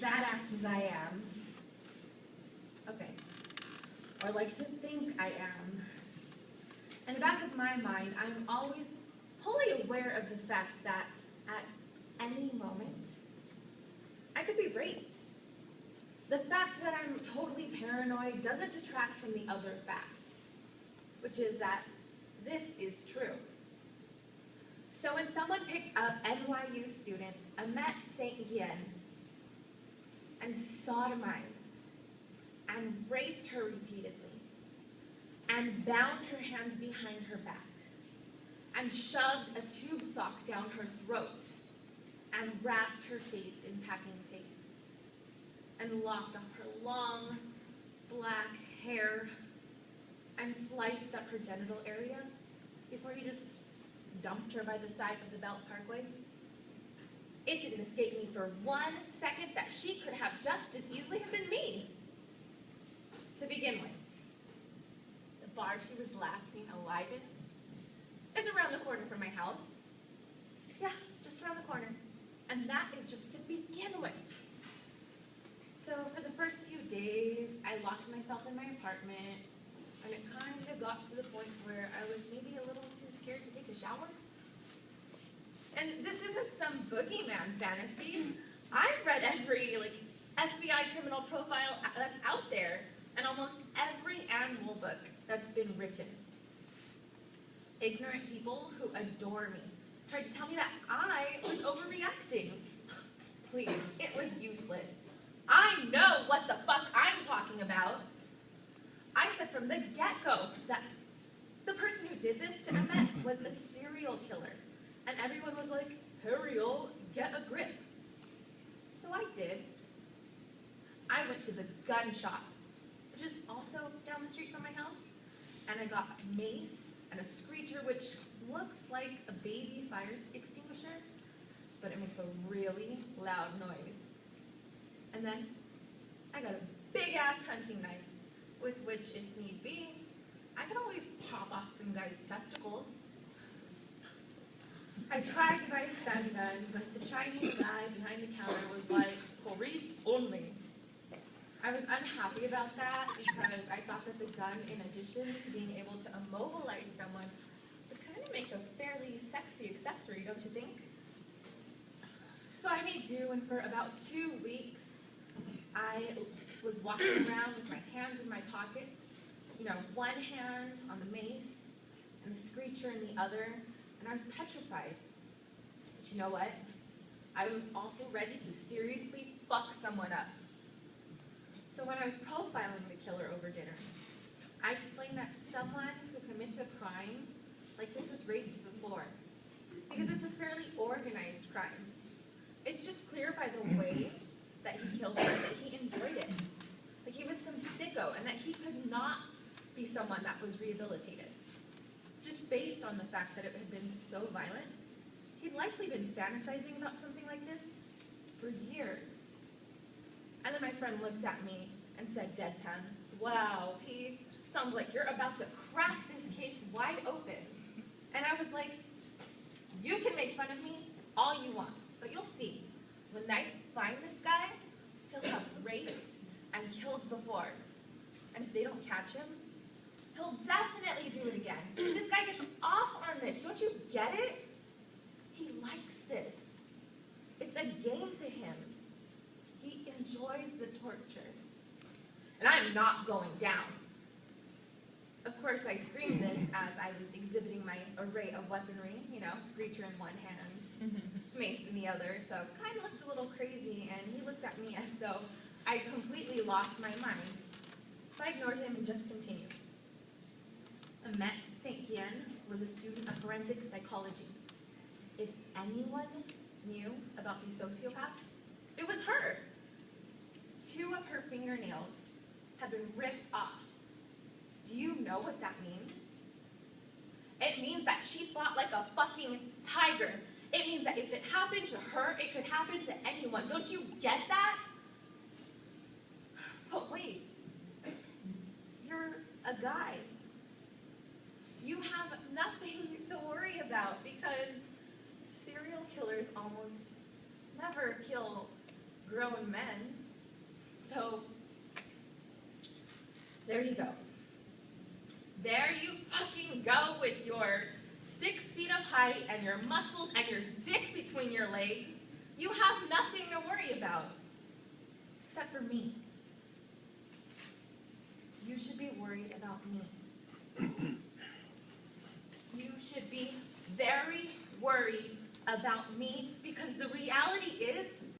badass as I am, okay, or like to think I am, in the back of my mind, I'm always fully aware of the fact that at any moment, I could be raped. The fact that I'm totally paranoid doesn't detract from the other fact, which is that this is true. So when someone picked up NYU student Amet St. Gian and sodomized and raped her repeatedly and bound her hands behind her back and shoved a tube sock down her throat and wrapped her face in packing tape and lopped off her long black hair and sliced up her genital area before he just dumped her by the side of the Belt Parkway. It didn't escape me for 1 second that she could have just as easily have been me. To begin with, the bar she was last seen alive in is around the corner from my house. Yeah, just around the corner. And that is just to begin with. So for the first few days, I locked myself in my apartment, and it kind of got to the point where I was maybe a little too scared to take a shower. And this isn't some boogeyman fantasy. I've read every FBI criminal profile that's out there, and almost every animal book that's been written. Ignorant people who adore me tried to tell me that I was overreacting. Please, it was useless. I know what the fuck I'm talking about. I said from the get-go that the person who did this to Emmett was a serial killer. And everyone was like, Harriel, get a grip. So I did. I went to the gun shop, which is also down the street from my house, and I got a mace and a screecher, which looks like a baby fire extinguisher, but it makes a really loud noise. And then I got a big-ass hunting knife, with which, if need be, I could always chop off some guy's testicles. I tried to buy a stun gun, but the Chinese guy behind the counter was like, police only. I was unhappy about that because I thought that the gun, in addition to being able to immobilize someone, would kind of make a fairly sexy accessory, don't you think? So I made do, and for about 2 weeks, I was walking around with my hands in my pockets, one hand on the mace and the screecher in the other, and I was petrified. But you know what? I was also ready to seriously fuck someone up. So when I was profiling the killer over dinner, I explained that someone who commits a crime like this was raped before, because it's a fairly organized crime. It's just clear by the way that he killed her that he enjoyed it. Like he was some sicko, and that he could not be someone that was rehabilitated. Just based on the fact that it had been so violent, he'd likely been fantasizing about something like this for years. And then my friend looked at me and said deadpan, wow, P, sounds like you're about to crack this case wide open. And I was like, you can make fun of me all you want, but you'll see. When I find this guy, he'll have raped and killed before. And if they don't catch him, he'll definitely do it again. This guy gets off on this. Don't you get it? He likes this. It's a game to him. He enjoys the torture. And I'm not going down. Of course, I screamed this as I was exhibiting my array of weaponry, screecher in one hand, mace in the other, so kind of looked a little crazy, and he looked at me as though I completely lost my mind. So I ignored him and just continued. Amet St. Gian was a student of forensic psychology. If anyone knew about these sociopaths, it was her. 2 of her fingernails had been ripped off. Do you know what that means? It means that she fought like a fucking tiger. It means that if it happened to her, it could happen to anyone. Don't you get that? But wait, you're a guy. You have nothing to worry about because serial killers almost never kill grown men. So, there you go. There you fucking go with your 6 feet of height and your muscles and your dick between your legs. You have nothing to worry about. Except for me. You should be worried about me. You should be very worried about me because the reality is